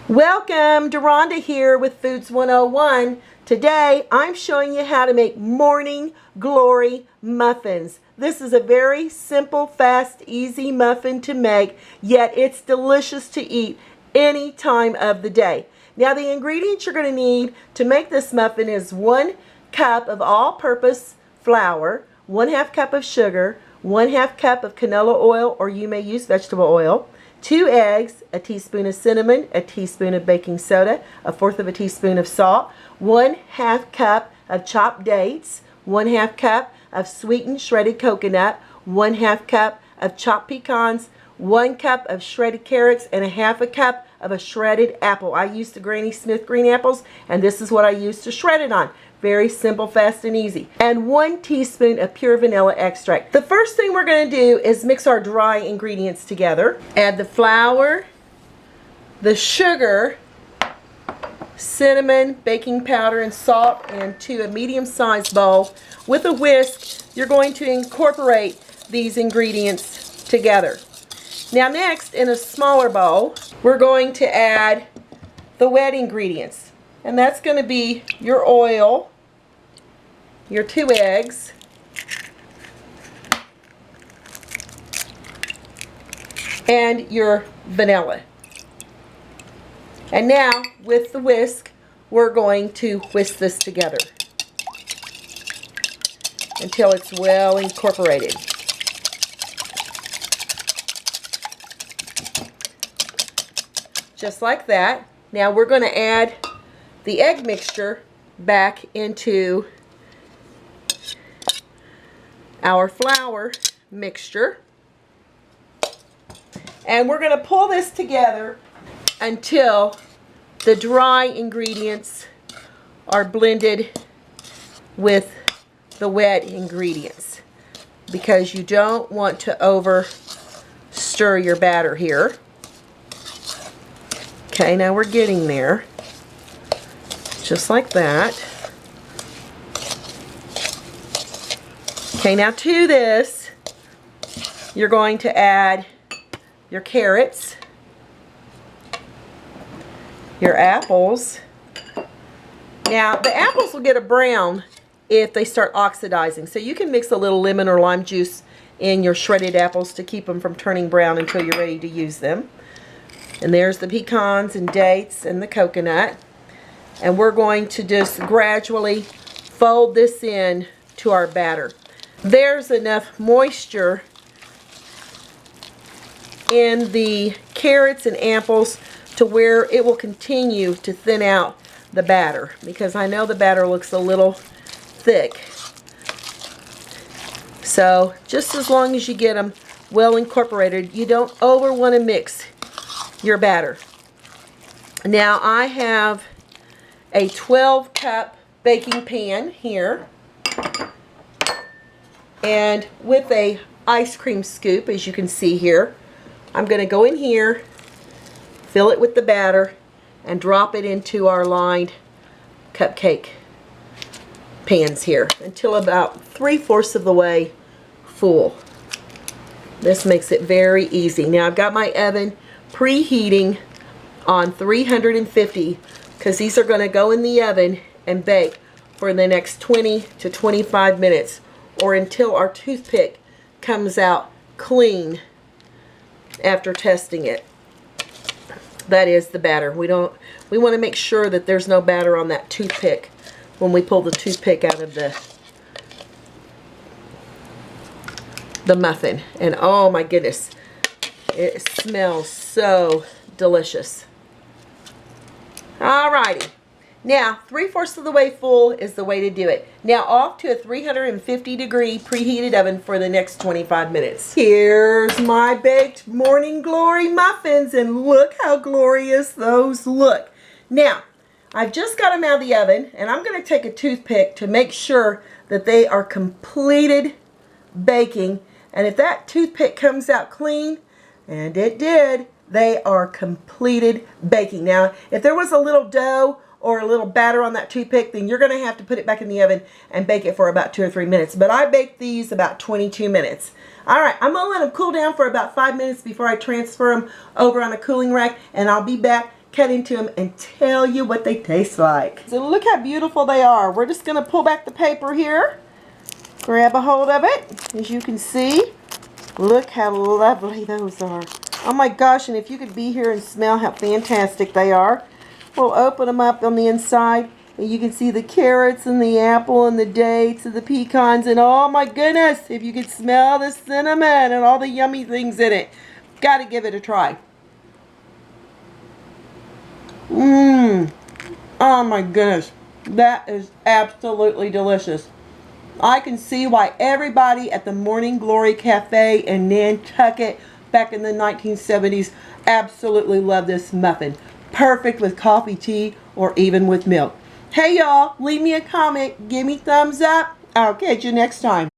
Welcome, Rhonda here with Foods 101. Today I'm showing you how to make morning glory muffins. This is a very simple, fast, easy muffin to make, yet it's delicious to eat any time of the day. Now the ingredients you're going to need to make this muffin is 1 cup of all-purpose flour, 1/2 cup of sugar, 1/2 cup of canola oil, or you may use vegetable oil, 2 eggs, a teaspoon of cinnamon, a teaspoon of baking soda, 1/4 teaspoon of salt, 1/2 cup of chopped dates, 1/2 cup of sweetened shredded coconut, 1/2 cup of chopped pecans, 1 cup of shredded carrots, and 1/2 cup of a shredded apple. I used the Granny Smith green apples, and this is what I used to shred it on. Very simple, fast, and easy. And 1 teaspoon of pure vanilla extract. The first thing we're going to do is mix our dry ingredients together. Add the flour, the sugar, cinnamon, baking powder, and salt into a medium-sized bowl. With a whisk, you're going to incorporate these ingredients together. Now next, in a smaller bowl, we're going to add the wet ingredients. And that's going to be your oil, your 2 eggs, and your vanilla. And now, with the whisk, we're going to whisk this together until it's well incorporated. Just like that. Now we're going to add the egg mixture back into our flour mixture, and we're going to pull this together until the dry ingredients are blended with the wet ingredients, because you don't want to over stir your batter here. Okay, now we're getting there. Just like that. Okay, now to this, you're going to add your carrots, your apples. Now, the apples will get a brown if they start oxidizing, so you can mix a little lemon or lime juice in your shredded apples to keep them from turning brown until you're ready to use them. And there's the pecans and dates and the coconut. And we're going to just gradually fold this in to our batter. There's enough moisture in the carrots and apples to where it will continue to thin out the batter, because I know the batter looks a little thick. So just as long as you get them well incorporated, you don't over want to mix your batter. Now I have a 12-cup baking pan here, and with a ice cream scoop, as you can see here, I'm going to go in here, fill it with the batter, and drop it into our lined cupcake pans here until about 3/4 of the way full. This makes it very easy. Now I've got my oven preheating on 350, because these are going to go in the oven and bake for the next 20 to 25 minutes, or until our toothpick comes out clean after testing it. That is the batter. We want to make sure that there's no batter on that toothpick when we pull the toothpick out of the muffin. And oh my goodness, it smells so delicious. Alrighty. Now, 3/4 of the way full is the way to do it. Now off to a 350-degree preheated oven for the next 25 minutes. Here's my baked morning glory muffins, and look how glorious those look. Now, I've just got them out of the oven, and I'm going to take a toothpick to make sure that they are completed baking. And if that toothpick comes out clean, and it did, they are completed baking. Now, if there was a little dough or a little batter on that toothpick, then you're going to have to put it back in the oven and bake it for about 2 or 3 minutes. But I baked these about 22 minutes. Alright, I'm going to let them cool down for about 5 minutes before I transfer them over on a cooling rack, and I'll be back cut into them, and tell you what they taste like. So look how beautiful they are. We're just going to pull back the paper here. Grab a hold of it. As you can see, look how lovely those are. Oh my gosh, and if you could be here and smell how fantastic they are. We'll open them up on the inside, and you can see the carrots and the apple and the dates and the pecans, and oh my goodness, if you could smell the cinnamon and all the yummy things in it. Got to give it a try. Oh my goodness, that is absolutely delicious. I can see why everybody at the Morning Glory Cafe in Nantucket back in the 1970s absolutely loved this muffin. Perfect with coffee, tea, or even with milk. Hey y'all, leave me a comment, give me thumbs up. I'll catch you next time.